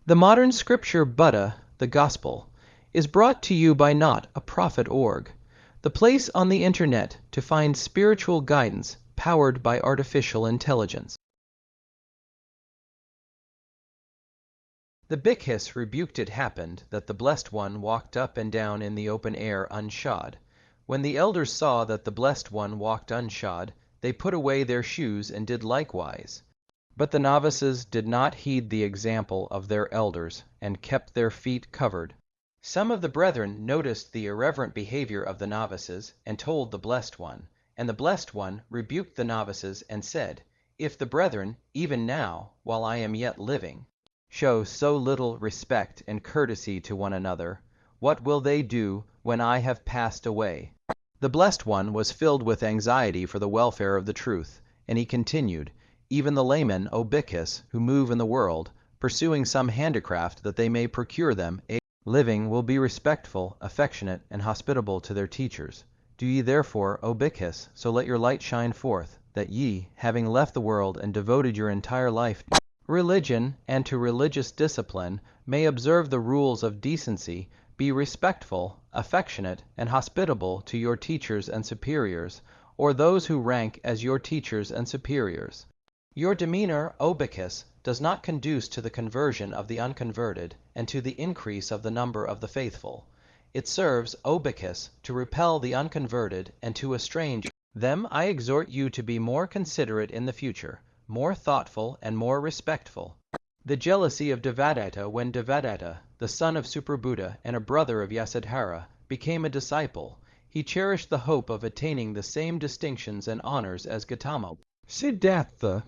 The modern scripture Buddha, the Gospel, is brought to you by not a prophet org, the place on the internet to find spiritual guidance powered by artificial intelligence. The Bhikkhus Rebuked. It happened that the Blessed One walked up and down in the open air unshod. When the elders saw that the Blessed One walked unshod, they put away their shoes and did likewise. But the novices did not heed the example of their elders, and kept their feet covered. Some of the brethren noticed the irreverent behavior of the novices, and told the Blessed One. And the Blessed One rebuked the novices, and said, "If the brethren, even now, while I am yet living, show so little respect and courtesy to one another, what will they do when I have passed away?" The Blessed One was filled with anxiety for the welfare of the truth, and he continued, "Even the laymen, O Bhikkhus, who move in the world, pursuing some handicraft that they may procure them a living, will be respectful, affectionate, and hospitable to their teachers. Do ye therefore, O Bhikkhus, so let your light shine forth, that ye, having left the world and devoted your entire life to religion and to religious discipline, may observe the rules of decency, be respectful, affectionate, and hospitable to your teachers and superiors, or those who rank as your teachers and superiors. Your demeanor, O Bhikkhus, does not conduce to the conversion of the unconverted and to the increase of the number of the faithful. It serves, O Bhikkhus, to repel the unconverted and to estrange them. I exhort you to be more considerate in the future, more thoughtful and more respectful. The jealousy of Devadatta. When Devadatta, the son of Superbuddha and a brother of Yasodhara, became a disciple, he cherished the hope of attaining the same distinctions and honors as Gautama. Siddhartha,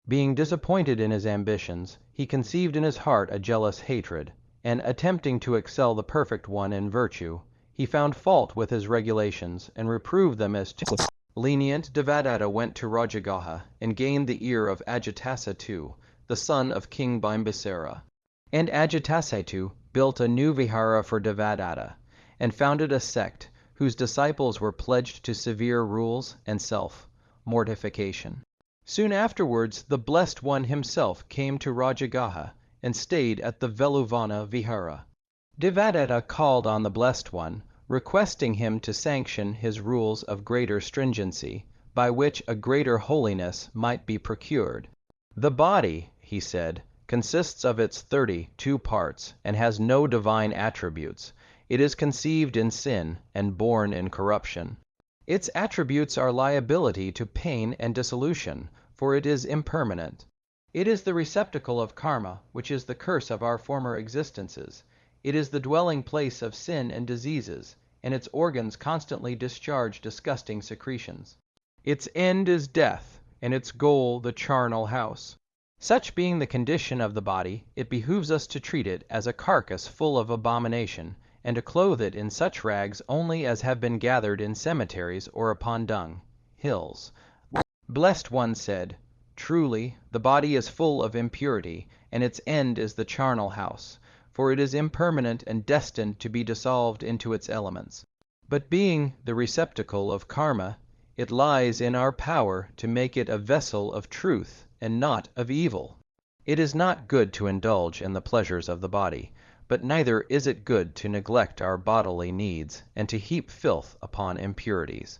being disappointed in his ambitions, he conceived in his heart a jealous hatred, and attempting to excel the Perfect One in virtue, he found fault with his regulations and reproved them as too lenient. Devadatta went to Rajagaha and gained the ear of Ajatasattu, the son of King Bimbisara. And Ajatasattu built a new vihara for Devadatta, and founded a sect whose disciples were pledged to severe rules and self-mortification. Soon afterwards the Blessed One himself came to Rajagaha and stayed at the Veluvana vihara. Devadatta called on the Blessed One, requesting him to sanction his rules of greater stringency, by which a greater holiness might be procured. The body, he said, consists of its 32 parts, and has no divine attributes. It is conceived in sin and born in corruption. Its attributes are liability to pain and dissolution, for it is impermanent. It is the receptacle of karma, which is the curse of our former existences. It is the dwelling place of sin and diseases, and its organs constantly discharge disgusting secretions. Its end is death, and its goal the charnel house. Such being the condition of the body, it behooves us to treat it as a carcass full of abomination, and to clothe it in such rags only as have been gathered in cemeteries or upon dung hills. Blessed One said, "Truly, the body is full of impurity, and its end is the charnel house, for it is impermanent and destined to be dissolved into its elements. But being the receptacle of karma, it lies in our power to make it a vessel of truth and not of evil. It is not good to indulge in the pleasures of the body, but neither is it good to neglect our bodily needs and to heap filth upon impurities.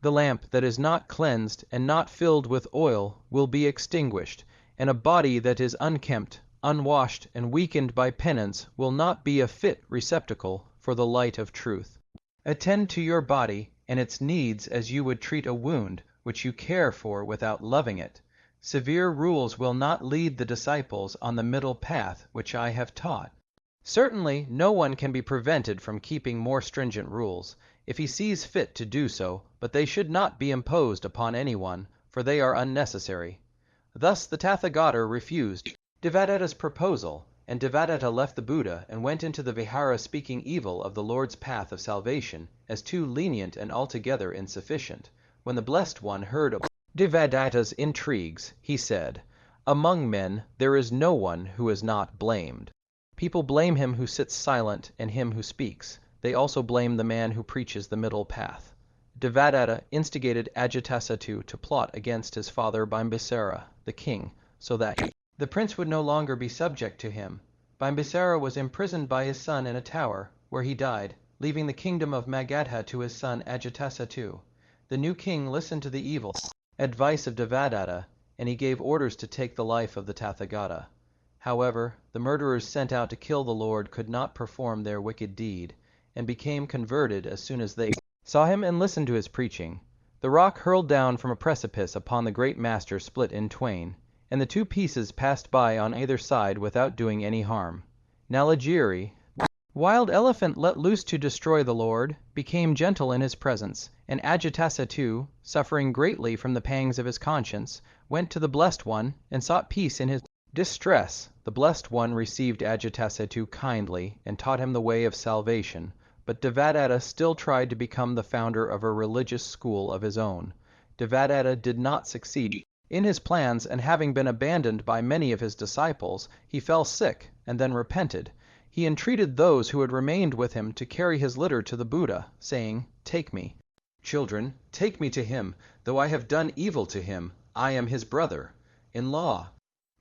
The lamp that is not cleansed and not filled with oil will be extinguished, and a body that is unkempt, unwashed, and weakened by penance will not be a fit receptacle for the light of truth. Attend to your body and its needs as you would treat a wound which you care for without loving it. Severe rules will not lead the disciples on the middle path which I have taught. Certainly no one can be prevented from keeping more stringent rules, if he sees fit to do so, but they should not be imposed upon anyone, for they are unnecessary." Thus the Tathagata refused Devadatta's proposal, and Devadatta left the Buddha and went into the vihara, speaking evil of the Lord's path of salvation as too lenient and altogether insufficient. When the Blessed One heard of Devadatta's intrigues, he said, "Among men there is no one who is not blamed. People blame him who sits silent and him who speaks. They also blame the man who preaches the middle path." Devadatta instigated Ajatasattu to plot against his father Bimbisara, the king, so that the prince would no longer be subject to him. Bimbisara was imprisoned by his son in a tower, where he died, leaving the kingdom of Magadha to his son Ajatasattu. The new king listened to the evil advice of Devadatta, and he gave orders to take the life of the Tathagata. However, the murderers sent out to kill the Lord could not perform their wicked deed, and became converted as soon as they saw him and listened to his preaching. The rock hurled down from a precipice upon the great master split in twain, and the two pieces passed by on either side without doing any harm. Nalagiri, wild elephant let loose to destroy the Lord, became gentle in his presence, and Ajatasattu, suffering greatly from the pangs of his conscience, went to the Blessed One and sought peace in his distress. The Blessed One received Ajatasattu kindly and taught him the way of salvation, but Devadatta still tried to become the founder of a religious school of his own. Devadatta did not succeed in his plans, and having been abandoned by many of his disciples, he fell sick and then repented. He entreated those who had remained with him to carry his litter to the Buddha, saying, "Take me, children, take me to him, though I have done evil to him. I am his brother-in-law.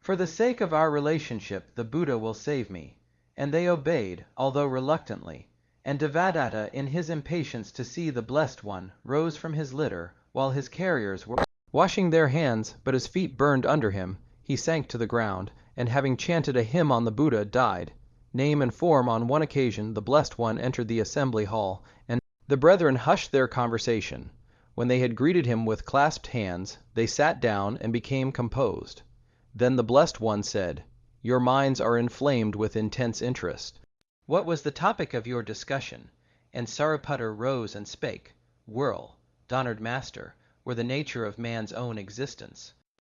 For the sake of our relationship, the Buddha will save me." And they obeyed, although reluctantly. And Devadatta, in his impatience to see the Blessed One, rose from his litter, while his carriers were washing their hands, but his feet burned under him. He sank to the ground, and having chanted a hymn on the Buddha, died. Name and form, on one occasion, the Blessed One entered the assembly hall, and the brethren hushed their conversation. When they had greeted him with clasped hands, they sat down and became composed. Then the Blessed One said, "Your minds are inflamed with intense interest. What was the topic of your discussion?" And Sariputta rose and spake, "Whirl, Donnered Master, were the nature of man's own existence.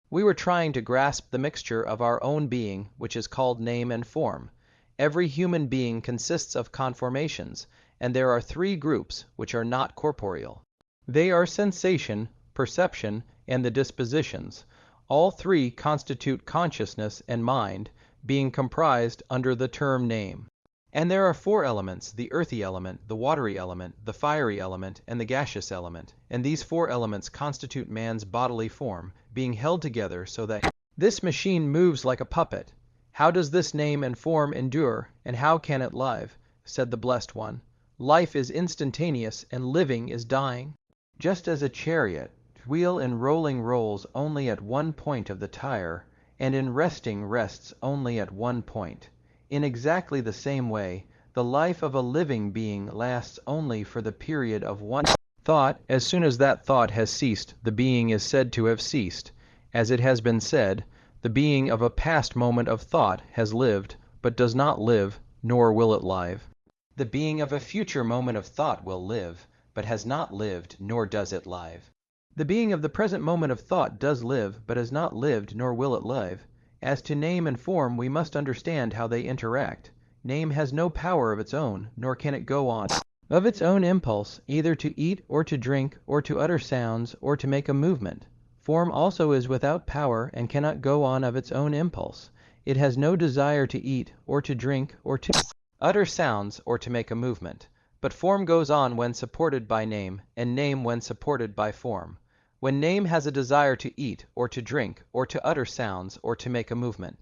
We were trying to grasp the mixture of our own being, which is called name and form. Every human being consists of conformations, and there are three groups which are not corporeal. They are sensation, perception, and the dispositions. All three constitute consciousness and mind, being comprised under the term name. And there are four elements: the earthy element, the watery element, the fiery element, and the gaseous element. And these four elements constitute man's bodily form, being held together so that this machine moves like a puppet. How does this name and form endure, and how can it live?" said the Blessed One. "Life is instantaneous, and living is dying. Just as a chariot wheel in rolling rolls only at one point of the tire, and in resting rests only at one point. In exactly the same way, the life of a living being lasts only for the period of one thought. As soon as that thought has ceased, the being is said to have ceased. As it has been said, the being of a past moment of thought has lived, but does not live, nor will it live. The being of a future moment of thought will live, but has not lived, nor does it live. The being of the present moment of thought does live, but has not lived, nor will it live. As to name and form, we must understand how they interact. Name has no power of its own, nor can it go on of its own impulse, either to eat or to drink, or to utter sounds, or to make a movement. Form also is without power, and cannot go on of its own impulse. It has no desire to eat, or to drink, or to utter sounds, or to make a movement. But form goes on when supported by name, and name when supported by form. When name has a desire to eat, or to drink, or to utter sounds, or to make a movement,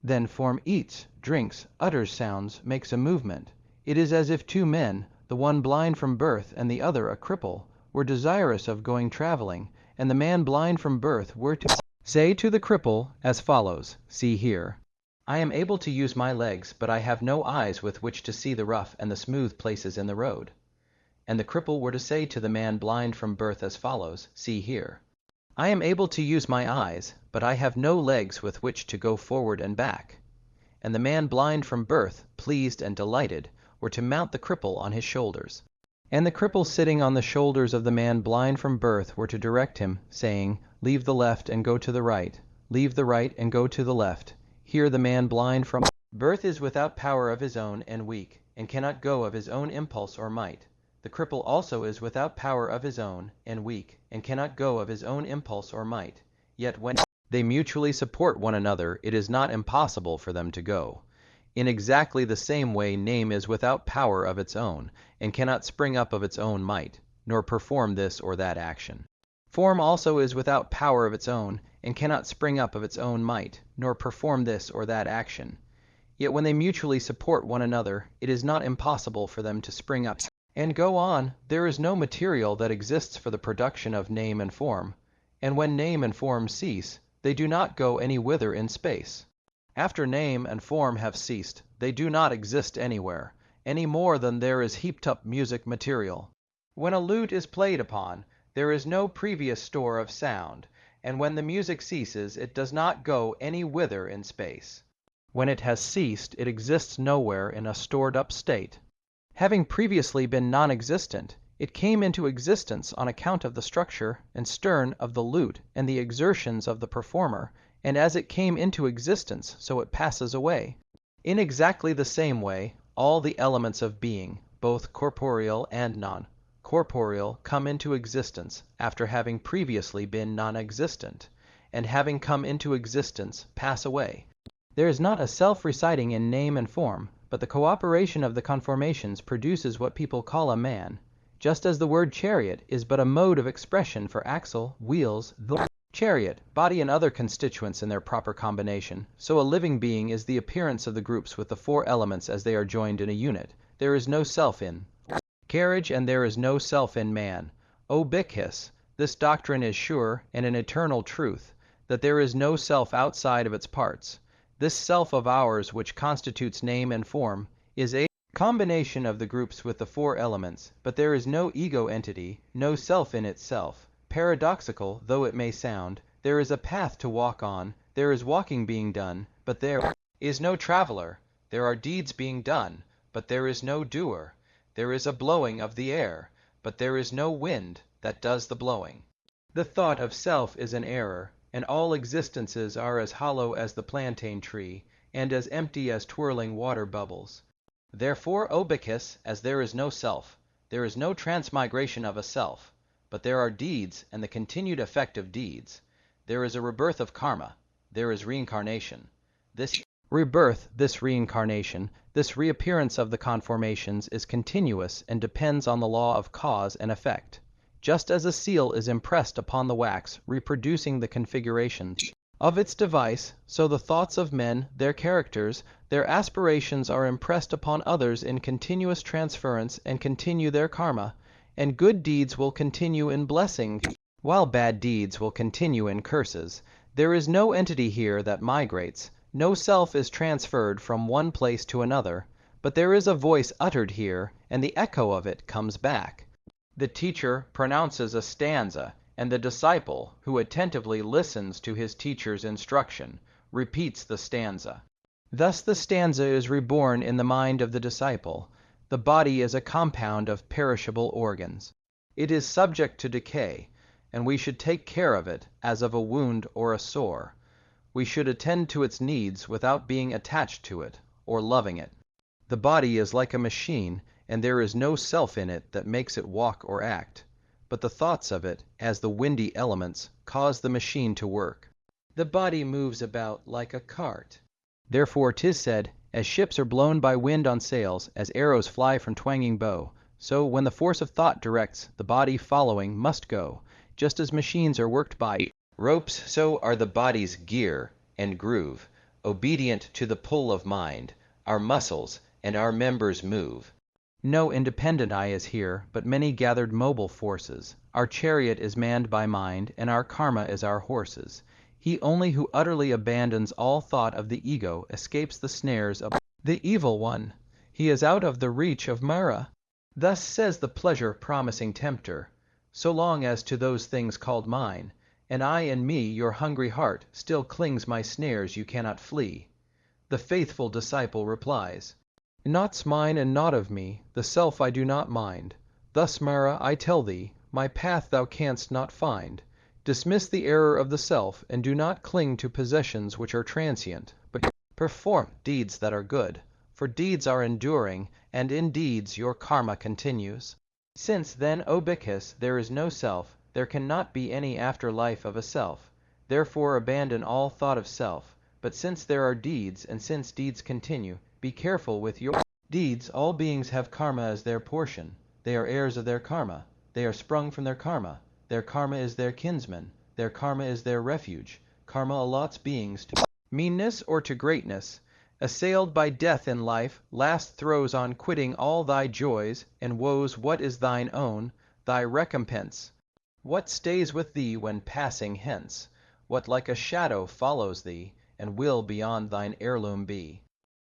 then form eats, drinks, utters sounds, makes a movement. It is as if two men, the one blind from birth and the other a cripple, were desirous of going traveling, and the man blind from birth were to say to the cripple as follows: "See here. I am able to use my legs, but I have no eyes with which to see the rough and the smooth places in the road." And the cripple were to say to the man blind from birth as follows: "See here. I am able to use my eyes, but I have no legs with which to go forward and back." And the man blind from birth, pleased and delighted, were to mount the cripple on his shoulders. And the cripple sitting on the shoulders of the man blind from birth were to direct him, saying, "Leave the left and go to the right. Leave the right and go to the left." Here the man blind from birth is without power of his own and weak, and cannot go of his own impulse or might. The cripple also is without power of his own, and weak, and cannot go of his own impulse or might. Yet when they mutually support one another, it is not impossible for them to go. In exactly the same way, name is without power of its own, and cannot spring up of its own might, nor perform this or that action. Form also is without power of its own, and cannot spring up of its own might, nor perform this or that action. Yet when they mutually support one another, it is not impossible for them to spring up and go on. There is no material that exists for the production of name and form, and when name and form cease, they do not go any whither in space. After name and form have ceased, they do not exist anywhere, any more than there is heaped up music material. When a lute is played upon, there is no previous store of sound, and when the music ceases, it does not go any whither in space. When it has ceased, it exists nowhere in a stored-up state. Having previously been non-existent, it came into existence on account of the structure and stern of the lute and the exertions of the performer, and as it came into existence, so it passes away. In exactly the same way, all the elements of being, both corporeal and non-corporeal, come into existence after having previously been non-existent, and having come into existence, pass away. There is not a self residing in name and form, but the cooperation of the conformations produces what people call a man, just as the word chariot is but a mode of expression for axle, wheels, the chariot, body and other constituents in their proper combination. So a living being is the appearance of the groups with the four elements as they are joined in a unit. There is no self in carriage, and there is no self in man. O Bhikkhus, this doctrine is sure and an eternal truth, that there is no self outside of its parts. This self of ours, which constitutes name and form, is a combination of the groups with the four elements, but there is no ego entity, no self in itself. Paradoxical though it may sound, there is a path to walk on, there is walking being done, but there is no traveler. There are deeds being done, but there is no doer. There is a blowing of the air, but there is no wind that does the blowing. The thought of self is an error, and all existences are as hollow as the plantain tree, and as empty as twirling water bubbles. Therefore, O Bhikkhus, as there is no self, there is no transmigration of a self, but there are deeds and the continued effect of deeds. There is a rebirth of karma, there is reincarnation. This rebirth, this reincarnation, this reappearance of the conformations is continuous and depends on the law of cause and effect. Just as a seal is impressed upon the wax, reproducing the configurations of its device, so the thoughts of men, their characters, their aspirations are impressed upon others in continuous transference and continue their karma, and good deeds will continue in blessing, while bad deeds will continue in curses. There is no entity here that migrates, no self is transferred from one place to another, but there is a voice uttered here, and the echo of it comes back. The teacher pronounces a stanza, and the disciple, who attentively listens to his teacher's instruction, repeats the stanza. Thus the stanza is reborn in the mind of the disciple. The body is a compound of perishable organs. It is subject to decay, and we should take care of it as of a wound or a sore. We should attend to its needs without being attached to it or loving it. The body is like a machine, and there is no self in it that makes it walk or act, but the thoughts of it, as the windy elements, cause the machine to work. The body moves about like a cart. Therefore 'tis said, as ships are blown by wind on sails, as arrows fly from twanging bow, so when the force of thought directs, the body following must go. Just as machines are worked by ropes, so are the body's gear and groove, obedient to the pull of mind. Our muscles and our members move. No independent I is here, but many gathered mobile forces. Our chariot is manned by mind, and our karma is our horses. He only who utterly abandons all thought of the ego escapes the snares of the evil one. He is out of the reach of Mara. Thus says the pleasure-promising tempter, so long as to those things called mine, and I and me, your hungry heart, still clings my snares you cannot flee. The faithful disciple replies, naught's mine and naught of me, the self I do not mind. Thus, Mara, I tell thee, my path thou canst not find. Dismiss the error of the self, and do not cling to possessions which are transient, but perform deeds that are good, for deeds are enduring, and in deeds your karma continues. Since then, O Bhikkhus, there is no self, there cannot be any after-life of a self. Therefore abandon all thought of self. But since there are deeds, and since deeds continue, be careful with your deeds. All beings have karma as their portion. They are heirs of their karma. They are sprung from their karma. Their karma is their kinsman. Their karma is their refuge. Karma allots beings to meanness or to greatness. Assailed by death in life, last throws on quitting all thy joys and woes, what is thine own, thy recompense? What stays with thee when passing hence? What like a shadow follows thee, and will beyond thine heirloom be?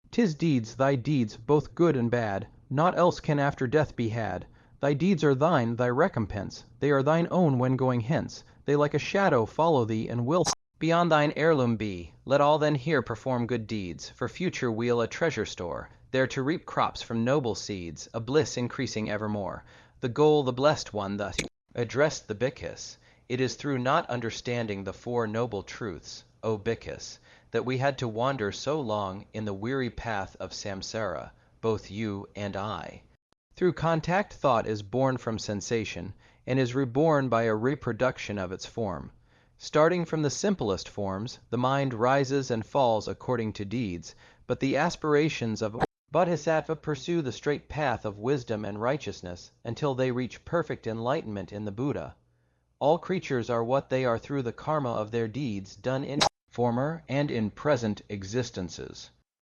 'Tis deeds, thy deeds, both good and bad, naught else can after death be had. Thy deeds are thine, thy recompense, they are thine own when going hence. They like a shadow follow thee, and will beyond thine heirloom be. Let all then here perform good deeds, for future weal a treasure store, there to reap crops from noble seeds, a bliss increasing evermore. The goal the blessed one thus addressed the Bhikkhus. It is through not understanding the four noble truths, O Bhikkhus, that we had to wander so long in the weary path of samsara, both you and I. Through contact, thought is born from sensation, and is reborn by a reproduction of its form. Starting from the simplest forms, the mind rises and falls according to deeds, but the aspirations of a bodhisattva pursue the straight path of wisdom and righteousness until they reach perfect enlightenment in the Buddha. All creatures are what they are through the karma of their deeds done in former and in present existences.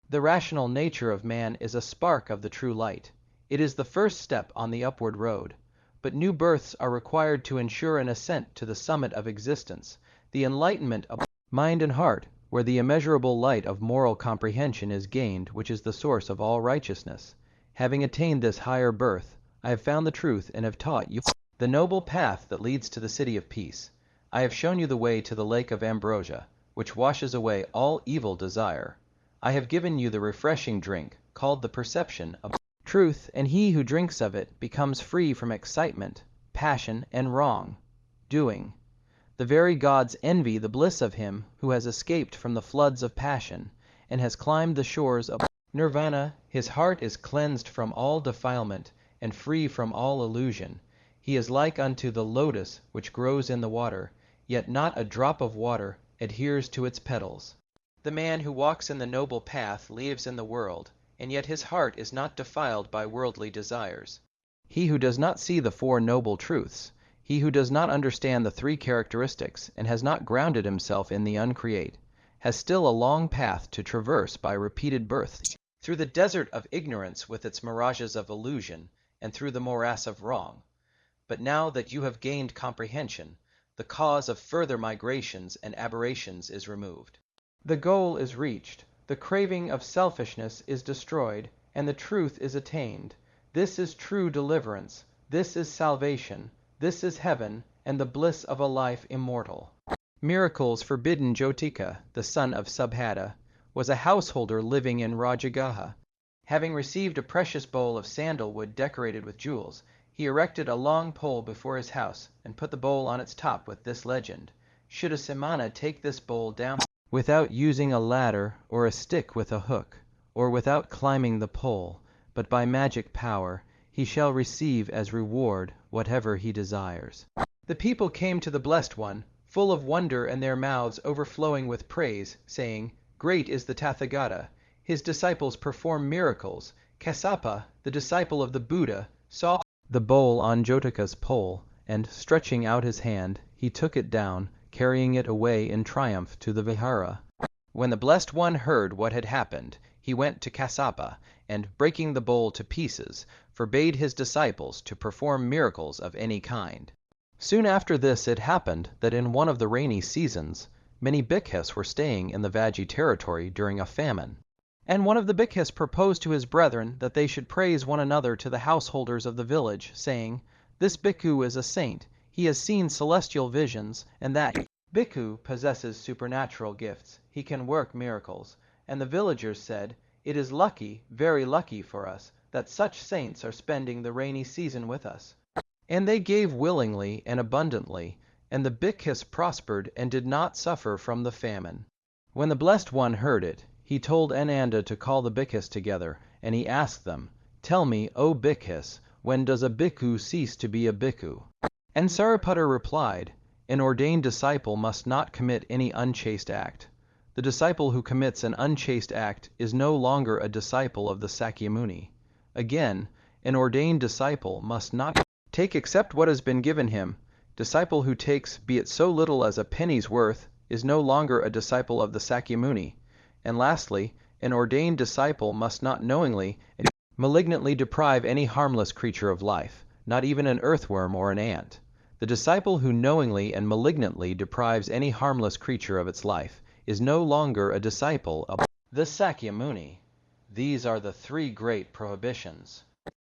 The rational nature of man is a spark of the true light. It is the first step on the upward road. But new births are required to ensure an ascent to the summit of existence, the enlightenment of mind and heart, where the immeasurable light of moral comprehension is gained, which is the source of all righteousness. Having attained this higher birth, I have found the truth and have taught you the noble path that leads to the city of peace. I have shown you the way to the lake of ambrosia, which washes away all evil desire. I have given you the refreshing drink, called the perception of truth, and he who drinks of it becomes free from excitement, passion, and wrong doing. The very gods envy the bliss of him who has escaped from the floods of passion, and has climbed the shores of Nirvana. His heart is cleansed from all defilement, and free from all illusion. He is like unto the lotus which grows in the water, yet not a drop of water adheres to its petals. The man who walks in the noble path lives in the world, and yet his heart is not defiled by worldly desires. He who does not see the four noble truths, he who does not understand the three characteristics, and has not grounded himself in the uncreate, has still a long path to traverse by repeated births, through the desert of ignorance with its mirages of illusion, and through the morass of wrong. But now that you have gained comprehension, the cause of further migrations and aberrations is removed. The goal is reached. The craving of selfishness is destroyed, and the truth is attained. This is true deliverance. This is salvation. This is heaven, and the bliss of a life immortal. Miracles forbidden. Jyotika, the son of Subhadda, was a householder living in Rajagaha. Having received a precious bowl of sandalwood decorated with jewels, he erected a long pole before his house, and put the bowl on its top with this legend: Should a samana take this bowl down without using a ladder or a stick with a hook, or without climbing the pole, but by magic power, he shall receive as reward whatever he desires. The people came to the Blessed One, full of wonder and their mouths overflowing with praise, saying, Great is the Tathagata. His disciples perform miracles. Kassapa, the disciple of the Buddha, saw the bowl on Jyotika's pole, and stretching out his hand, he took it down, carrying it away in triumph to the vihara. When the Blessed One heard what had happened, he went to Kassapa, and, breaking the bowl to pieces, forbade his disciples to perform miracles of any kind. Soon after this it happened that in one of the rainy seasons, many Bhikkhus were staying in the Vajji territory during a famine. And one of the Bhikkhus proposed to his brethren that they should praise one another to the householders of the village, saying, This bhikkhu is a saint. He has seen celestial visions, and that bhikkhu possesses supernatural gifts. He can work miracles. And the villagers said, It is lucky, very lucky for us, that such saints are spending the rainy season with us. And they gave willingly and abundantly, and the Bhikkhus prospered and did not suffer from the famine. When the Blessed One heard it, he told Ananda to call the Bhikkhus together, and he asked them, Tell me, O Bhikkhus, when does a bhikkhu cease to be a bhikkhu? And Sariputta replied, An ordained disciple must not commit any unchaste act. The disciple who commits an unchaste act is no longer a disciple of the Sakyamuni. Again, an ordained disciple must not take except what has been given him. Disciple who takes, be it so little as a penny's worth, is no longer a disciple of the Sakyamuni. And lastly, An ordained disciple must not knowingly and malignantly deprive any harmless creature of life, not even an earthworm or an ant. The disciple who knowingly and malignantly deprives any harmless creature of its life is no longer a disciple of the Sakyamuni. These are the three great prohibitions.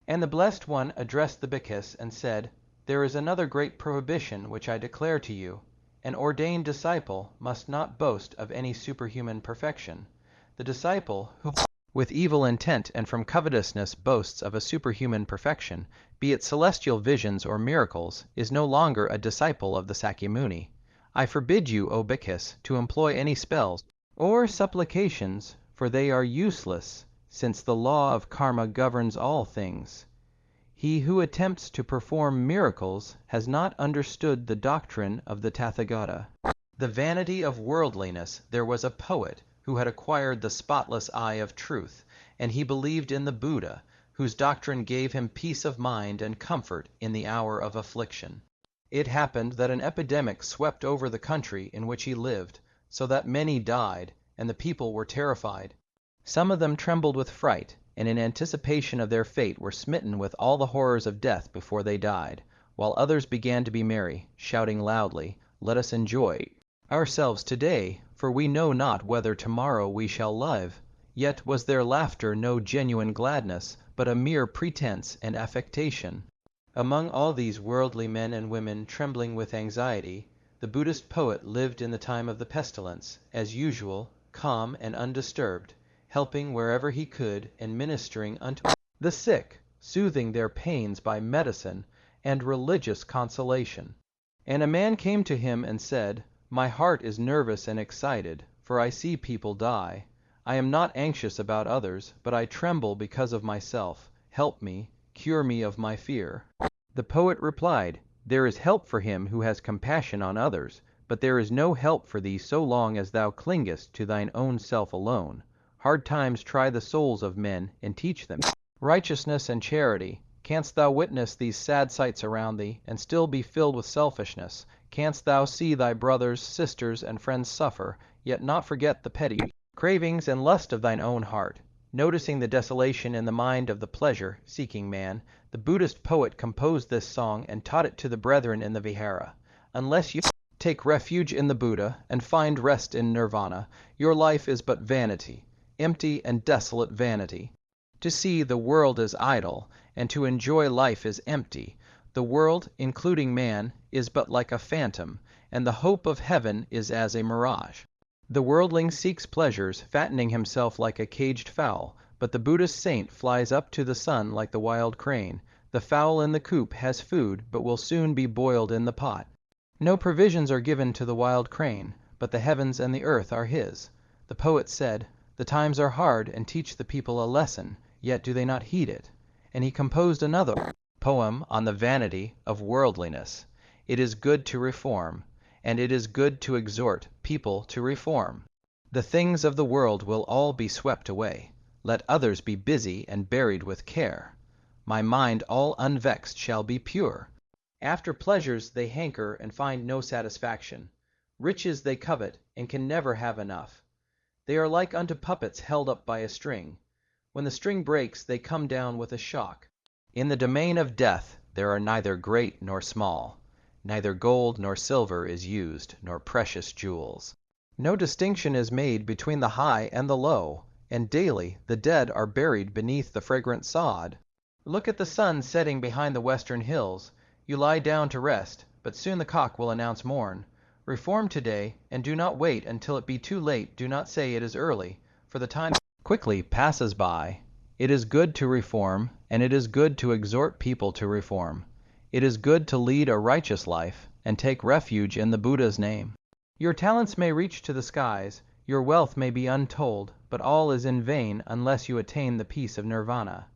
And the Blessed One addressed the Bhikkhus and said, "There is another great prohibition which I declare to you. An ordained disciple must not boast of any superhuman perfection. The disciple who with evil intent and from covetousness boasts of a superhuman perfection, be it celestial visions or miracles, is no longer a disciple of the Sakyamuni. I forbid you, O Bhikkhus, to employ any spells or supplications, for they are useless, since the law of karma governs all things. He who attempts to perform miracles has not understood the doctrine of the Tathagata." The Vanity of Worldliness. There was a poet who had acquired the spotless eye of truth, and he believed in the Buddha, whose doctrine gave him peace of mind and comfort in the hour of affliction. It happened that an epidemic swept over the country in which he lived, so that many died, and the people were terrified. Some of them trembled with fright, and in anticipation of their fate were smitten with all the horrors of death before they died, while others began to be merry, shouting loudly, "Let us enjoy ourselves today, for we know not whether tomorrow we shall live." Yet was their laughter no genuine gladness, but a mere pretense and affectation. Among all these worldly men and women trembling with anxiety, the Buddhist poet lived in the time of the pestilence, as usual, calm and undisturbed, helping wherever he could and ministering unto the sick, soothing their pains by medicine and religious consolation. And a man came to him and said, "My heart is nervous and excited, for I see people die. I am not anxious about others, but I tremble because of myself. Help me, cure me of my fear." The poet replied, "There is help for him who has compassion on others, but there is no help for thee so long as thou clingest to thine own self alone. Hard times try the souls of men and teach them righteousness and charity. Canst thou witness these sad sights around thee, and still be filled with selfishness? Canst thou see thy brothers, sisters, and friends suffer, yet not forget the petty cravings and lust of thine own heart? Noticing the desolation in the mind of the pleasure-seeking man, the Buddhist poet composed this song and taught it to the brethren in the Vihara. Unless you take refuge in the Buddha and find rest in Nirvana, your life is but vanity, empty and desolate vanity. To see the world is idle, and to enjoy life is empty. The world, including man, is but like a phantom, and the hope of heaven is as a mirage. The worldling seeks pleasures, fattening himself like a caged fowl, but the Buddhist saint flies up to the sun like the wild crane. The fowl in the coop has food, but will soon be boiled in the pot. No provisions are given to the wild crane, but the heavens and the earth are his. The poet said, "The times are hard and teach the people a lesson, yet do they not heed it." And he composed another poem on the vanity of worldliness. It is good to reform, and it is good to exhort people to reform. The things of the world will all be swept away. Let others be busy and buried with care. My mind all unvexed shall be pure. After pleasures they hanker and find no satisfaction. Riches they covet and can never have enough. They are like unto puppets held up by a string. When the string breaks, they come down with a shock. In the domain of death there are neither great nor small. Neither gold nor silver is used, nor precious jewels. No distinction is made between the high and the low, and daily the dead are buried beneath the fragrant sod. Look at the sun setting behind the western hills. You lie down to rest, but soon the cock will announce morn. Reform today, and do not wait until it be too late. Do not say it is early, for the time quickly passes by. It is good to reform, and it is good to exhort people to reform. It is good to lead a righteous life, and take refuge in the Buddha's name. Your talents may reach to the skies, your wealth may be untold, but all is in vain unless you attain the peace of Nirvana.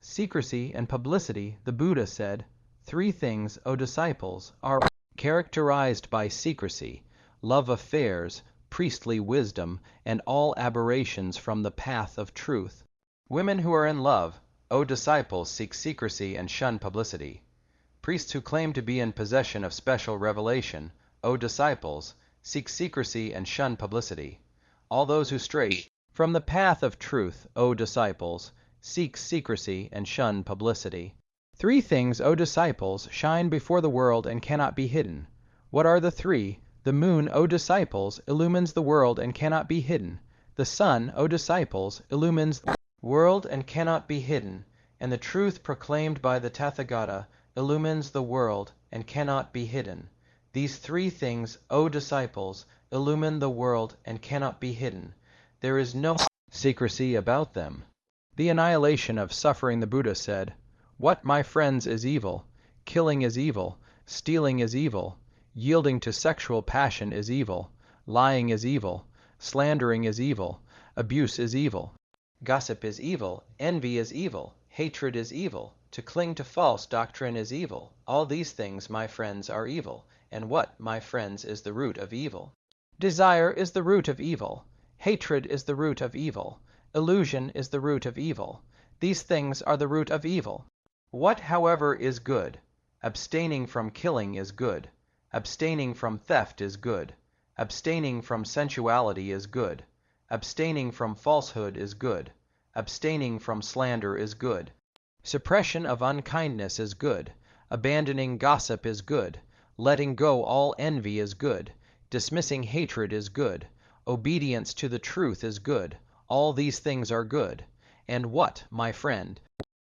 Secrecy and publicity, the Buddha said, 3 things, O disciples, are characterized by secrecy: love affairs, priestly wisdom, and all aberrations from the path of truth. Women who are in love, O disciples, seek secrecy and shun publicity. Priests who claim to be in possession of special revelation, O disciples, seek secrecy and shun publicity. All those who stray From the path of truth, O disciples, seek secrecy and shun publicity. 3 things, O disciples, shine before the world and cannot be hidden. What are the 3? The moon, O disciples, illumines the world and cannot be hidden. The sun, O disciples, illumines the world and cannot be hidden. And the truth proclaimed by the Tathagata illumines the world and cannot be hidden. These 3 things, O disciples, illumine the world and cannot be hidden. There is no secrecy about them. The annihilation of suffering, the Buddha said, "What, my friends, is evil? Killing is evil. Stealing is evil. Yielding to sexual passion is evil. Lying is evil. Slandering is evil. Abuse is evil. Gossip is evil. Envy is evil. Hatred is evil. To cling to false doctrine is evil. All these things, my friends, are evil. And what, my friends, is the root of evil? Desire is the root of evil. Hatred is the root of evil. Illusion is the root of evil. These things are the root of evil. What, however, is good? Abstaining from killing is good. Abstaining from theft is good. Abstaining from sensuality is good. Abstaining from falsehood is good. Abstaining from slander is good. Suppression of unkindness is good. Abandoning gossip is good. Letting go all envy is good. Dismissing hatred is good. Obedience to the truth is good. All these things are good. And what, my friend,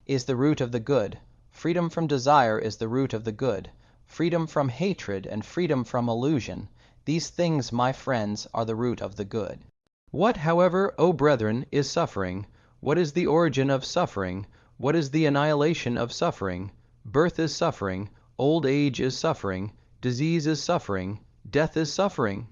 is the root of the good? Freedom from desire is the root of the good. Freedom from hatred and freedom from illusion. These things, my friends, are the root of the good. What, however, O brethren, is suffering? What is the origin of suffering? What is the annihilation of suffering? Birth is suffering. Old age is suffering. Disease is suffering. Death is suffering.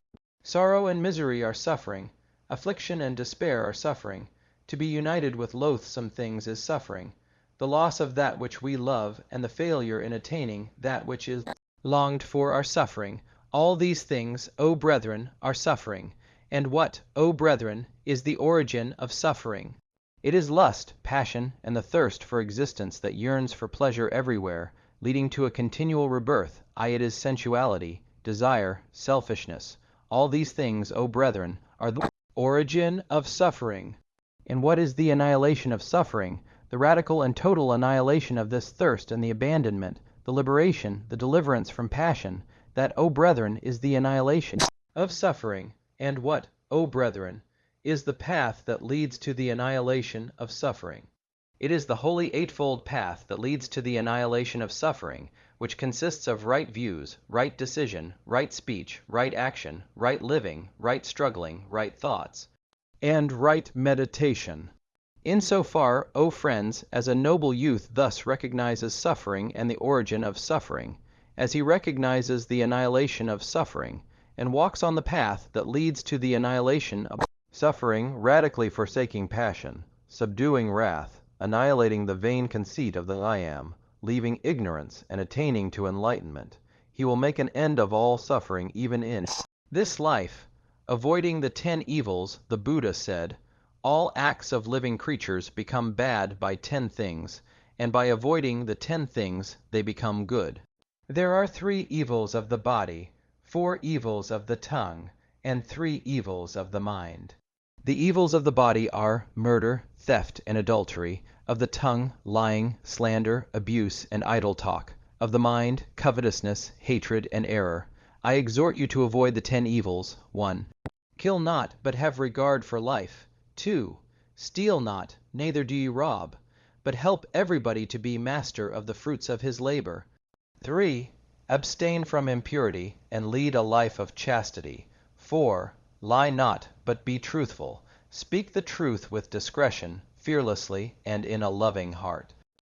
Sorrow and misery are suffering. Affliction and despair are suffering. To be united with loathsome things is suffering. The loss of that which we love and the failure in attaining that which is longed for are suffering. All these things, O brethren, are suffering. And what, O brethren, is the origin of suffering? It is lust, passion, and the thirst for existence that yearns for pleasure everywhere, leading to a continual rebirth, it is sensuality, desire, selfishness. All these things, O brethren, are the origin of suffering. And what is the annihilation of suffering? The radical and total annihilation of this thirst and the abandonment, the liberation, the deliverance from passion. That, O brethren, is the annihilation of suffering. And what, O brethren, is the path that leads to the annihilation of suffering? It is the holy Eightfold Path that leads to the annihilation of suffering, which consists of right views, right decision, right speech, right action, right living, right struggling, right thoughts, and right meditation. Insofar, O friends, as a noble youth thus recognizes suffering and the origin of suffering, as he recognizes the annihilation of suffering, and walks on the path that leads to the annihilation of suffering, radically forsaking passion, subduing wrath, annihilating the vain conceit of the I am, leaving ignorance and attaining to enlightenment, he will make an end of all suffering even in this life. Avoiding the 10 evils, the Buddha said, all acts of living creatures become bad by 10 things, and by avoiding the 10 things they become good. There are 3 evils of the body, 4 evils of the tongue, and 3 evils of the mind. The evils of the body are murder, theft, and adultery; of the tongue, lying, slander, abuse, and idle talk; of the mind, covetousness, hatred, and error. I exhort you to avoid the 10 evils. 1. Kill not, but have regard for life. 2. Steal not, neither do you rob, but help everybody to be master of the fruits of his labor. 3. Abstain from impurity, and lead a life of chastity. 4. Lie not, but be truthful. Speak the truth with discretion, fearlessly, and in a loving heart.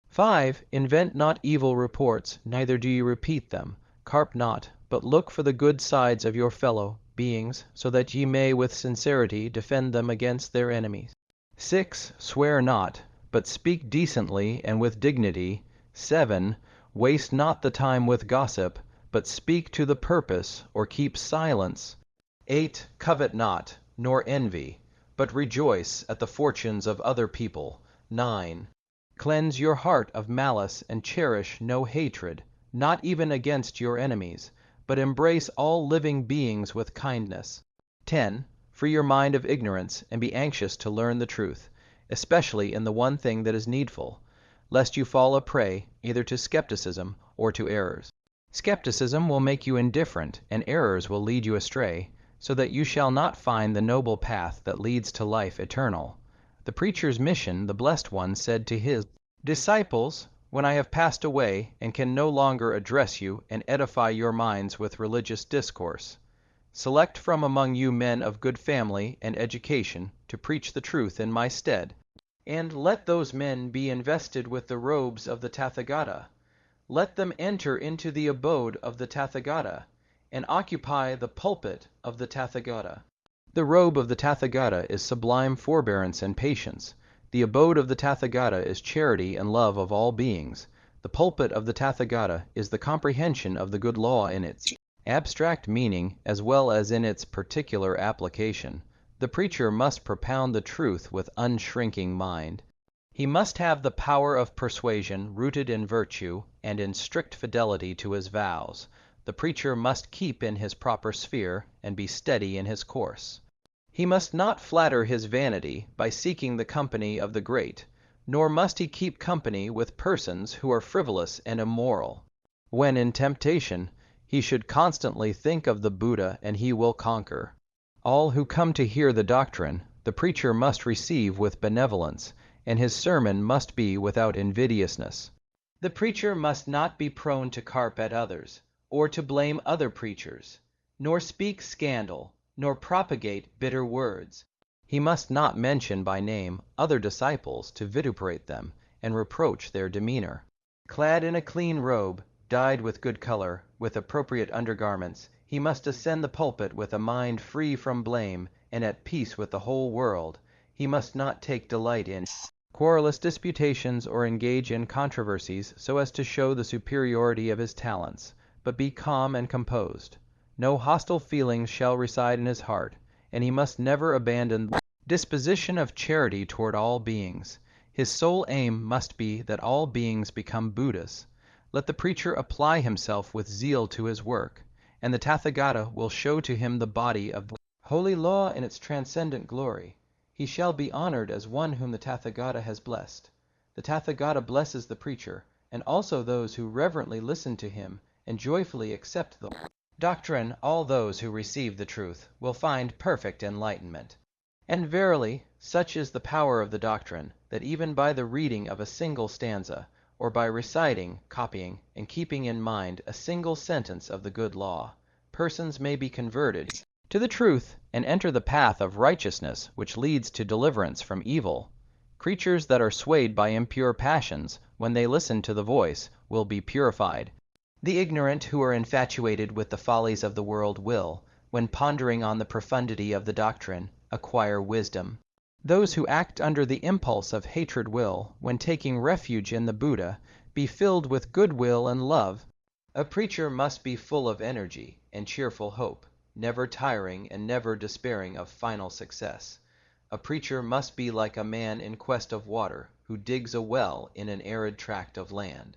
5. Invent not evil reports, neither do you repeat them. Carp not, but look for the good sides of your fellow beings, so that ye may with sincerity defend them against their enemies. 6. Swear not, but speak decently and with dignity. 7. Waste not the time with gossip, but speak to the purpose, or keep silence. 8. Covet not, nor envy, but rejoice at the fortunes of other people. 9. Cleanse your heart of malice and cherish no hatred, not even against your enemies, but embrace all living beings with kindness. 10. Free your mind of ignorance, and be anxious to learn the truth, especially in the one thing that is needful, lest you fall a prey either to skepticism or to errors. Skepticism will make you indifferent, and errors will lead you astray, so that you shall not find the noble path that leads to life eternal. The preacher's mission, the Blessed One said to his disciples, "When I have passed away, and can no longer address you and edify your minds with religious discourse, select from among you men of good family and education to preach the truth in my stead, and let those men be invested with the robes of the Tathagata. Let them enter into the abode of the Tathagata, and occupy the pulpit of the Tathagata." The robe of the Tathagata is sublime forbearance and patience. The abode of the Tathagata is charity and love of all beings. The pulpit of the Tathagata is the comprehension of the good law in its abstract meaning as well as in its particular application. The preacher must propound the truth with unshrinking mind. He must have the power of persuasion rooted in virtue and in strict fidelity to his vows. The preacher must keep in his proper sphere and be steady in his course. He must not flatter his vanity by seeking the company of the great, nor must he keep company with persons who are frivolous and immoral. When in temptation, he should constantly think of the Buddha, and he will conquer. All who come to hear the doctrine, the preacher must receive with benevolence, and his sermon must be without invidiousness. The preacher must not be prone to carp at others, or to blame other preachers, nor speak scandal, nor propagate bitter words. He must not mention by name other disciples to vituperate them and reproach their demeanor. Clad in a clean robe, dyed with good color, with appropriate undergarments, he must ascend the pulpit with a mind free from blame and at peace with the whole world. He must not take delight in querulous disputations or engage in controversies so as to show the superiority of his talents, but be calm and composed. No hostile feelings shall reside in his heart, and he must never abandon the disposition of charity toward all beings. His sole aim must be that all beings become Buddhas. Let the preacher apply himself with zeal to his work, and the Tathagata will show to him the body of the holy law in its transcendent glory. He shall be honored as one whom the Tathagata has blessed. The Tathagata blesses the preacher, and also those who reverently listen to him and joyfully accept the doctrine. All those who receive the truth will find perfect enlightenment. And verily, such is the power of the doctrine, that even by the reading of a single stanza, or by reciting, copying, and keeping in mind a single sentence of the good law, persons may be converted to the truth and enter the path of righteousness which leads to deliverance from evil. Creatures that are swayed by impure passions, when they listen to the voice, will be purified. The ignorant who are infatuated with the follies of the world will, when pondering on the profundity of the doctrine, acquire wisdom. Those who act under the impulse of hatred will, when taking refuge in the Buddha, be filled with goodwill and love. A preacher must be full of energy and cheerful hope, never tiring and never despairing of final success. A preacher must be like a man in quest of water, who digs a well in an arid tract of land.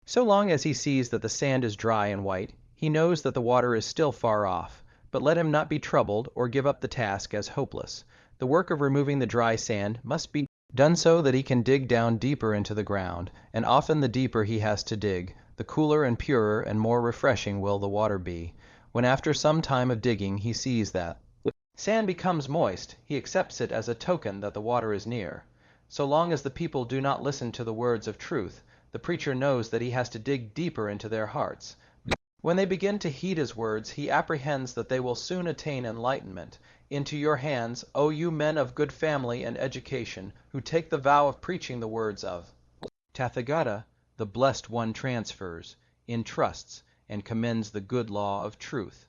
So long as he sees that the sand is dry and white, he knows that the water is still far off, but let him not be troubled or give up the task as hopeless. The work of removing the dry sand must be done so that he can dig down deeper into the ground, and often the deeper he has to dig, the cooler and purer and more refreshing will the water be. When after some time of digging he sees that the sand becomes moist, he accepts it as a token that the water is near. So long as the people do not listen to the words of truth, the preacher knows that he has to dig deeper into their hearts. When they begin to heed his words, he apprehends that they will soon attain enlightenment. Into your hands, O you men of good family and education, who take the vow of preaching the words of Tathagata, the Blessed One transfers, entrusts, and commends the good law of truth.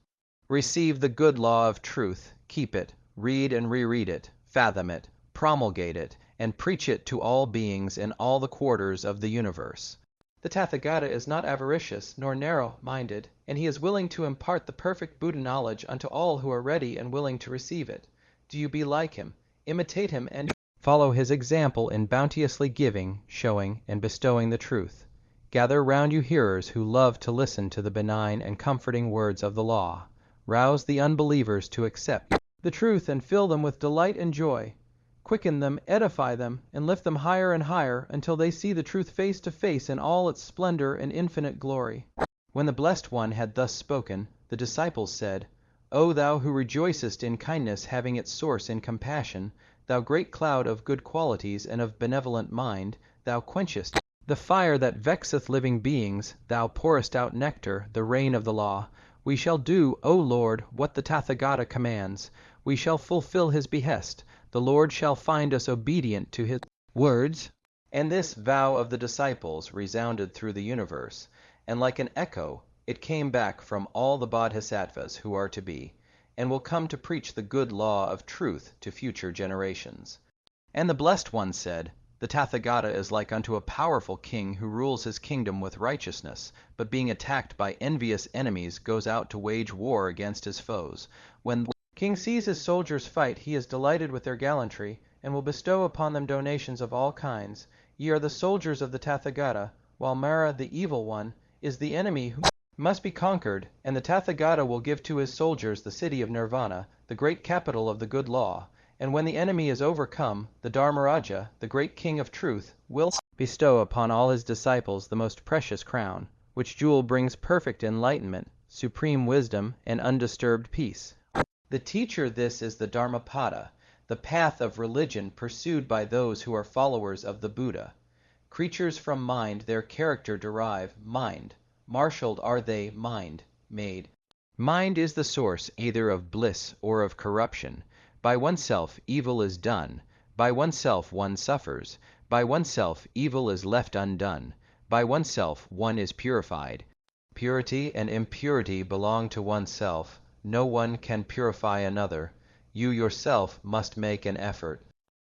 Receive the good law of truth, keep it, read and reread it, fathom it, promulgate it, and preach it to all beings in all the quarters of the universe. The Tathagata is not avaricious nor narrow-minded, and he is willing to impart the perfect Buddha knowledge unto all who are ready and willing to receive it. Do you be like him, imitate him, and follow his example in bounteously giving, showing, and bestowing the truth. Gather round you hearers who love to listen to the benign and comforting words of the law. Rouse the unbelievers to accept the truth and fill them with delight and joy. Quicken them, edify them, and lift them higher and higher until they see the truth face to face in all its splendor and infinite glory. When the Blessed One had thus spoken, the disciples said, O thou who rejoicest in kindness having its source in compassion, thou great cloud of good qualities and of benevolent mind, thou quenchest the fire that vexeth living beings, thou pourest out nectar, the rain of the law. We shall do, O Lord, what the Tathagata commands. We shall fulfill his behest. The Lord shall find us obedient to his words. And this vow of the disciples resounded through the universe, and like an echo it came back from all the bodhisattvas who are to be, and will come to preach the good law of truth to future generations. And the Blessed One said, the Tathagata is like unto a powerful king who rules his kingdom with righteousness, but being attacked by envious enemies goes out to wage war against his foes. When the king sees his soldiers fight, he is delighted with their gallantry, and will bestow upon them donations of all kinds. Ye are the soldiers of the Tathagata, while Mara, the evil one, is the enemy who must be conquered, and the Tathagata will give to his soldiers the city of Nirvana, the great capital of the good law. And when the enemy is overcome, the Dharmaraja, the great king of truth, will bestow upon all his disciples the most precious crown, which jewel brings perfect enlightenment, supreme wisdom, and undisturbed peace. The teacher this is the Dharmapada, the path of religion pursued by those who are followers of the Buddha. Creatures from mind their character derive, mind. Marshaled are they, mind, made. Mind is the source either of bliss or of corruption. By oneself evil is done, by oneself one suffers, by oneself evil is left undone, by oneself one is purified. Purity and impurity belong to oneself. No one can purify another. You yourself must make an effort.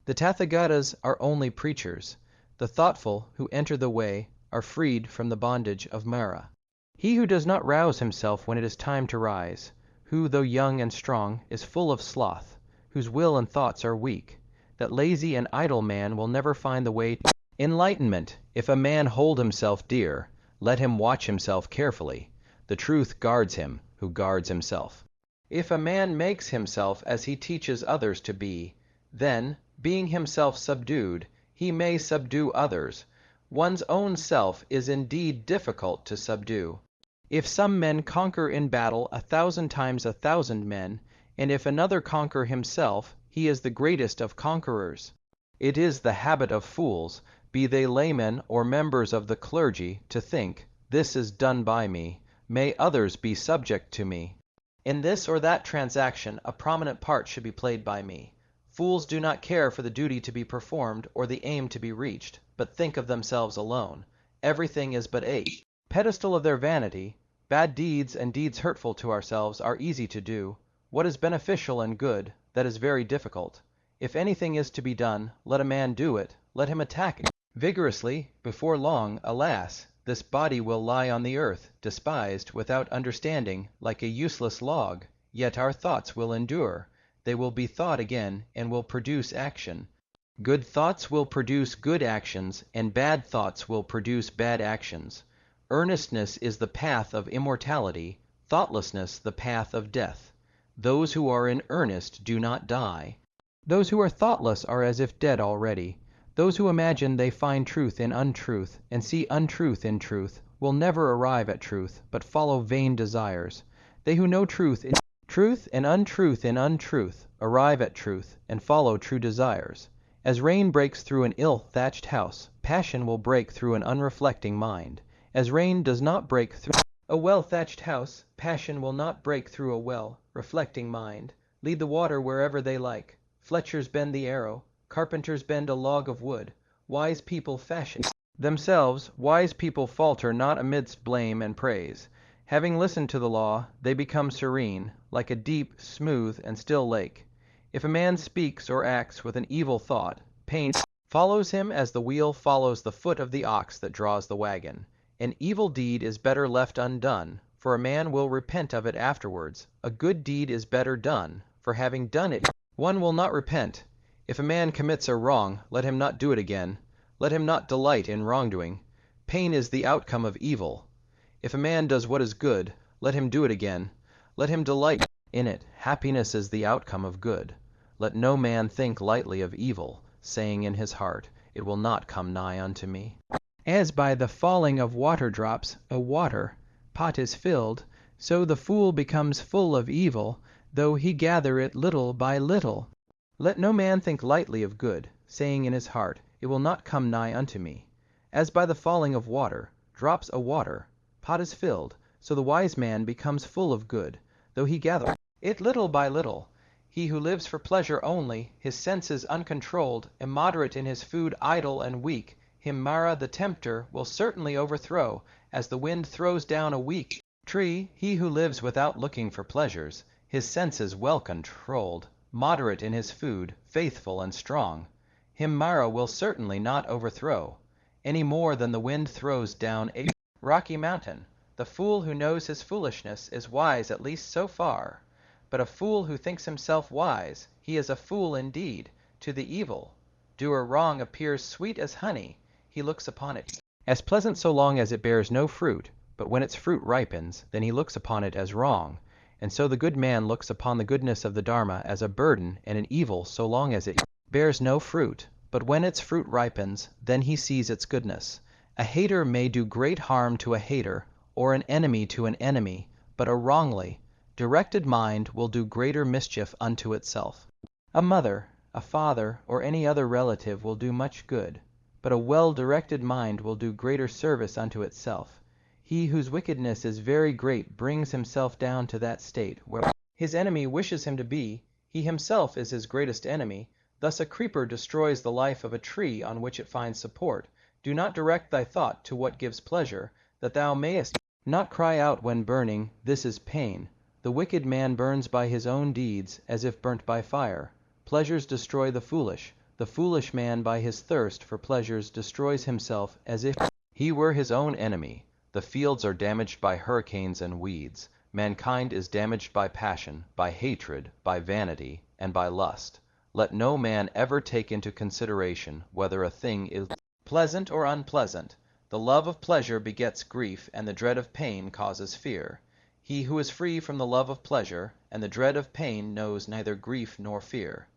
The Tathagatas are only preachers. The thoughtful who enter the way are freed from the bondage of Mara. He who does not rouse himself when it is time to rise, who, though young and strong, is full of sloth, whose will and thoughts are weak, that lazy and idle man will never find the way to enlightenment. If a man hold himself dear, let him watch himself carefully. The truth guards him who guards himself. If a man makes himself as he teaches others to be, then, being himself subdued, he may subdue others. One's own self is indeed difficult to subdue. If some men conquer in battle 1,000 times 1,000 men, and if another conquer himself, he is the greatest of conquerors. It is the habit of fools, be they laymen or members of the clergy, to think, this is done by me, may others be subject to me. In this or that transaction a prominent part should be played by me. Fools do not care for the duty to be performed or the aim to be reached, but think of themselves alone. Everything is but a pedestal of their vanity. Bad deeds and deeds hurtful to ourselves are easy to do. What is beneficial and good, that is very difficult. If anything is to be done, let a man do it, let him attack it vigorously. Before long, alas, this body will lie on the earth, despised, without understanding, like a useless log. Yet our thoughts will endure. They will be thought again, and will produce action. Good thoughts will produce good actions, and bad thoughts will produce bad actions. Earnestness is the path of immortality, thoughtlessness the path of death. Those who are in earnest do not die. Those who are thoughtless are as if dead already. Those who imagine they find truth in untruth, and see untruth in truth, will never arrive at truth, but follow vain desires. They who know truth in truth and untruth in untruth, arrive at truth, and follow true desires. As rain breaks through an ill-thatched house, passion will break through an unreflecting mind. As rain does not break through a well-thatched house, passion will not break through a well-reflecting mind. Lead the water wherever they like. Fletchers bend the arrow. Carpenters bend a log of wood. Wise people fashion themselves. Wise people falter not amidst blame and praise. Having listened to the law, they become serene, like a deep, smooth, and still lake. If a man speaks or acts with an evil thought, pain follows him as the wheel follows the foot of the ox that draws the wagon. An evil deed is better left undone, for a man will repent of it afterwards. A good deed is better done, for having done it, one will not repent. If a man commits a wrong, let him not do it again. Let him not delight in wrongdoing. Pain is the outcome of evil. If a man does what is good, let him do it again. Let him delight In it, happiness is the outcome of good. Let no man think lightly of evil, saying in his heart, "It will not come nigh unto me." As by the falling of water drops, a water pot is filled, so the fool becomes full of evil, though he gather it little by little. Let no man think lightly of good, saying in his heart, "It will not come nigh unto me." As by the falling of water drops a water pot is filled, so the wise man becomes full of good, though he gather it little by little. He who lives for pleasure only, his senses uncontrolled, immoderate in his food, idle and weak, him Mara the tempter will certainly overthrow, as the wind throws down a weak tree. He who lives without looking for pleasures, his senses well controlled, moderate in his food, faithful and strong, him Mara will certainly not overthrow, any more than the wind throws down a rocky mountain. The fool who knows his foolishness is wise at least so far. But a fool who thinks himself wise, he is a fool indeed. To the evil doer wrong appears sweet as honey. He looks upon it as pleasant so long as it bears no fruit, but when its fruit ripens, then he looks upon it as wrong. And so the good man looks upon the goodness of the Dharma as a burden and an evil so long as it bears no fruit, but when its fruit ripens, then he sees its goodness. A hater may do great harm to a hater, or an enemy to an enemy, but a wrongly directed mind will do greater mischief unto itself. A mother, a father, or any other relative will do much good, but a well-directed mind will do greater service unto itself. He whose wickedness is very great brings himself down to that state where his enemy wishes him to be. He himself is his greatest enemy. Thus a creeper destroys the life of a tree on which it finds support. Do not direct thy thought to what gives pleasure, that thou mayest not cry out when burning, "This is pain." The wicked man burns by his own deeds, as if burnt by fire. Pleasures destroy the foolish. The foolish man by his thirst for pleasures destroys himself, as if he were his own enemy. The fields are damaged by hurricanes and weeds. Mankind is damaged by passion, by hatred, by vanity, and by lust. Let no man ever take into consideration whether a thing is pleasant or unpleasant. The love of pleasure begets grief, and the dread of pain causes fear. He who is free from the love of pleasure and the dread of pain knows neither grief nor fear.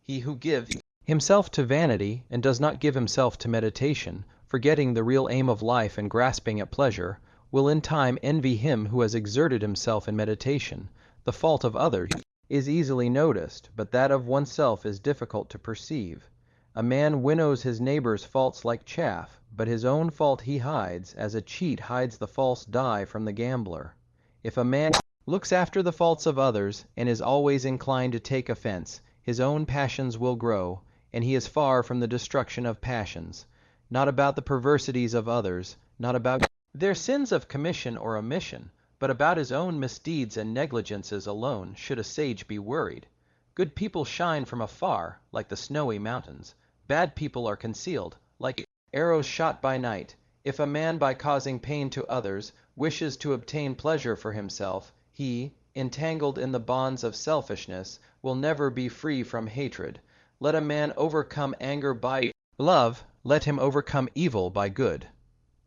He who gives himself to vanity and does not give himself to meditation, forgetting the real aim of life and grasping at pleasure, will in time envy him who has exerted himself in meditation. The fault of others is easily noticed, but that of oneself is difficult to perceive. A man winnows his neighbor's faults like chaff, but his own fault he hides, as a cheat hides the false die from the gambler. If a man looks after the faults of others, and is always inclined to take offense, his own passions will grow, and he is far from the destruction of passions. Not about the perversities of others, not about their sins of commission or omission, but about his own misdeeds and negligences alone should a sage be worried. Good people shine from afar, like the snowy mountains. Bad people are concealed, like arrows shot by night. If a man by causing pain to others wishes to obtain pleasure for himself, he, entangled in the bonds of selfishness, will never be free from hatred. Let a man overcome anger by love, let him overcome evil by good.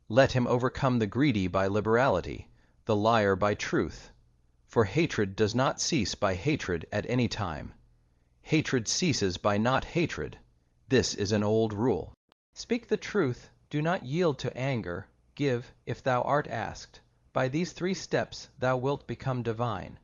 Let him overcome the greedy by liberality, the liar by truth. For hatred does not cease by hatred at any time. Hatred ceases by not hatred. This is an old rule. Speak the truth, do not yield to anger, give, if thou art asked. By these 3 steps thou wilt become divine.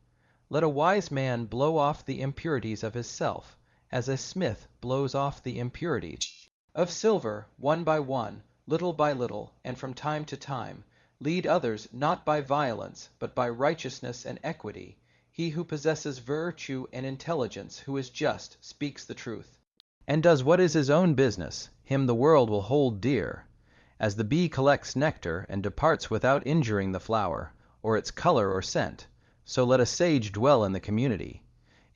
Let a wise man blow off the impurities of his self, as a smith blows off the impurities of silver, one by one, little by little, and from time to time. Lead others not by violence, but by righteousness and equity. He who possesses virtue and intelligence, who is just, speaks the truth, and does what is his own business, him the world will hold dear. As the bee collects nectar and departs without injuring the flower, or its color or scent, so let a sage dwell in the community.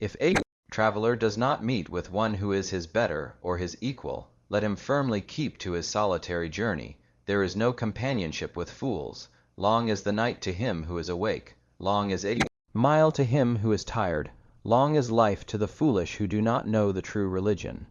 If a traveler does not meet with one who is his better or his equal, let him firmly keep to his solitary journey. There is no companionship with fools. Long is the night to him who is awake, long is a mile to him who is tired, long is life to the foolish who do not know the true religion.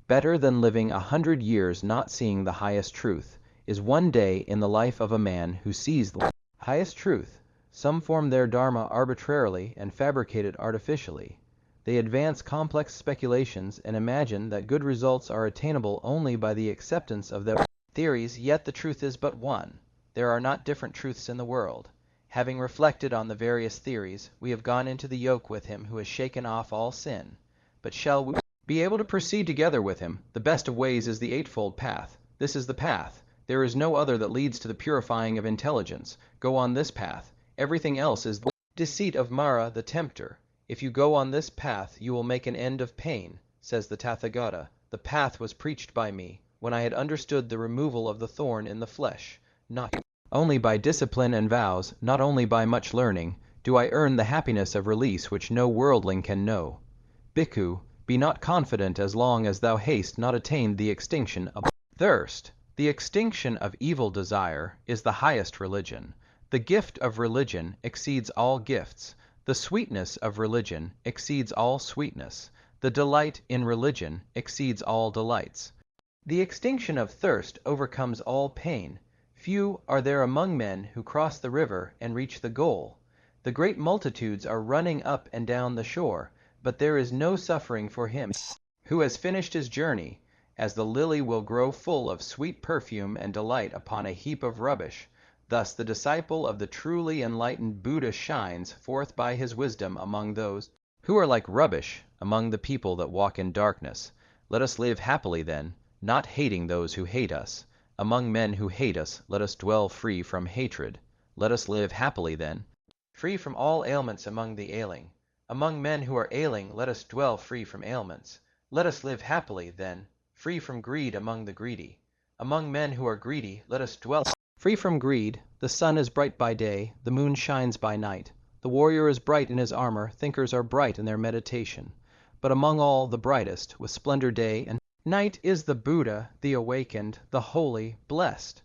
Better than living 100 years not seeing the highest truth is one day in the life of a man who sees the highest truth. Some form their dharma arbitrarily and fabricate it artificially. They advance complex speculations and imagine that good results are attainable only by the acceptance of their theories, yet the truth is but one. There are not different truths in the world. Having reflected on the various theories, we have gone into the yoke with him who has shaken off all sin. But shall we be able to proceed together with him? The best of ways is the Eightfold Path. This is the path. There is no other that leads to the purifying of intelligence. Go on this path. Everything else is the deceit of Mara the tempter. If you go on this path, you will make an end of pain, says the Tathagata. The path was preached by me, when I had understood the removal of the thorn in the flesh. Not only by discipline and vows, not only by much learning, do I earn the happiness of release which no worldling can know. Bhikkhu, be not confident as long as thou hast not attained the extinction of thirst. The extinction of evil desire is the highest religion. The gift of religion exceeds all gifts. The sweetness of religion exceeds all sweetness. The delight in religion exceeds all delights. The extinction of thirst overcomes all pain. Few are there among men who cross the river and reach the goal. The great multitudes are running up and down the shore, but there is no suffering for him who has finished his journey. As the lily will grow full of sweet perfume and delight upon a heap of rubbish, thus the disciple of the truly enlightened Buddha shines forth by his wisdom among those who are like rubbish, among the people that walk in darkness. Let us live happily then, not hating those who hate us. Among men who hate us, let us dwell free from hatred. Let us live happily then, free from all ailments among the ailing. Among men who are ailing, let us dwell free from ailments. Let us live happily then, free from greed among the greedy. Among men who are greedy, let us dwell free from greed. The sun is bright by day, the moon shines by night. The warrior is bright in his armor, thinkers are bright in their meditation. But among all the brightest, with splendor day and night, is the Buddha, the awakened, the holy, blessed.